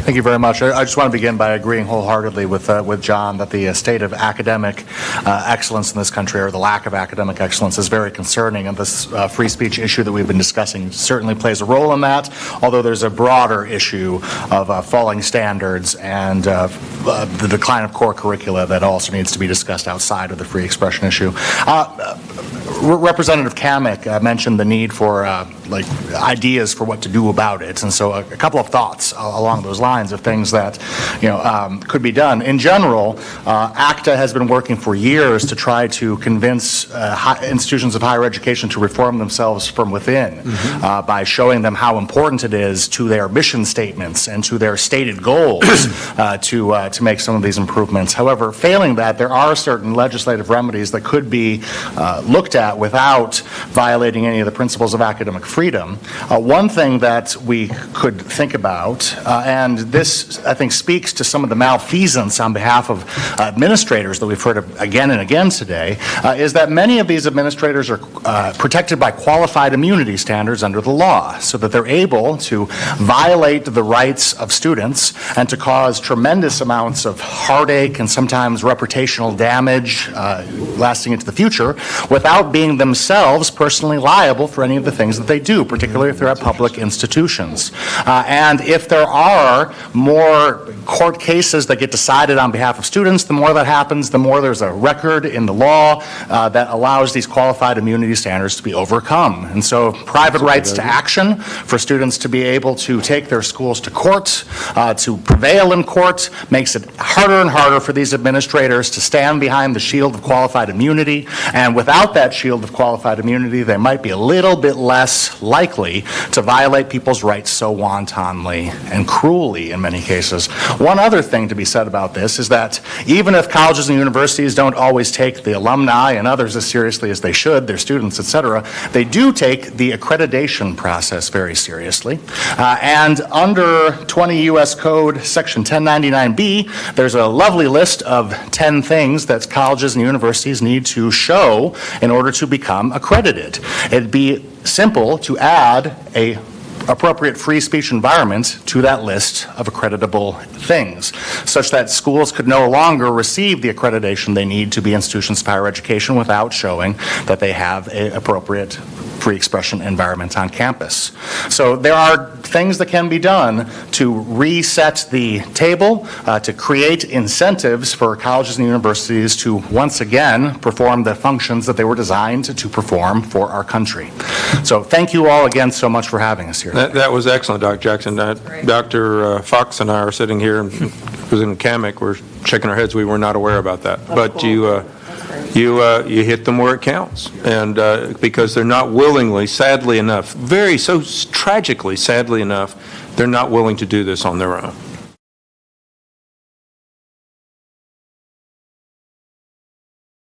Thank you very much. I just want to begin by agreeing wholeheartedly with John that the state of academic excellence in this country, or the lack of academic excellence, is very concerning, and this free speech issue that we've been discussing certainly plays a role in that, although there's a broader issue of falling standards and the decline of core curricula that also needs to be discussed outside of the free expression issue. Representative Kamek mentioned the need for ideas for what to do about it, and so a couple of thoughts along those lines of things that could be done. In general, ACTA has been working for years to try to convince institutions of higher education to reform themselves from within by showing them how important it is to their mission statements and to their stated goals to make some of these improvements. However, failing that, there are certain legislative remedies that could be looked at without violating any of the principles of academic freedom. One thing that we could think about, and this I think speaks to some of the malfeasance on behalf of administrators that we've heard of again and again today, is that many of these administrators are protected by qualified immunity standards under the law, so that they're able to violate the rights of students and to cause tremendous amounts of heartache and sometimes reputational damage lasting into the future without being themselves personally liable for any of the things that they do, particularly if they're at public institutions. And if there are more court cases that get decided on behalf of students, the more that happens, the more there's a record in the law that allows these qualified immunity standards to be overcome. And so private rights to action for students to be able to take their schools to court, to prevail in court, makes it harder and harder for these administrators to stand behind the shield of qualified immunity. And without that shield of qualified immunity, they might be a little bit less likely to violate people's rights so wantonly and cruelly in many cases. One other thing to be said about this is that even if colleges and universities don't always take the alumni and others as seriously as they should, their students, etc., they do take the accreditation process very seriously. And under 20 U.S. Code Section 1099B, there's a lovely list of 10 things that colleges and universities need to show in order to become accredited. It'd be simple to add a appropriate free speech environment to that list of accreditable things, such that schools could no longer receive the accreditation they need to be institutions of higher education without showing that they have an appropriate free expression environment on campus. So there are things that can be done to reset the table, to create incentives for colleges and universities to once again perform the functions that they were designed to perform for our country. So thank you all again so much for having us here. That was excellent, Dr. Jackson. Dr. Fox and I are sitting here, and President Kamek, we're shaking our heads. We were not aware about that. But you hit them where it counts, and because they're not willingly, sadly enough, so tragically, sadly enough, they're not willing to do this on their own.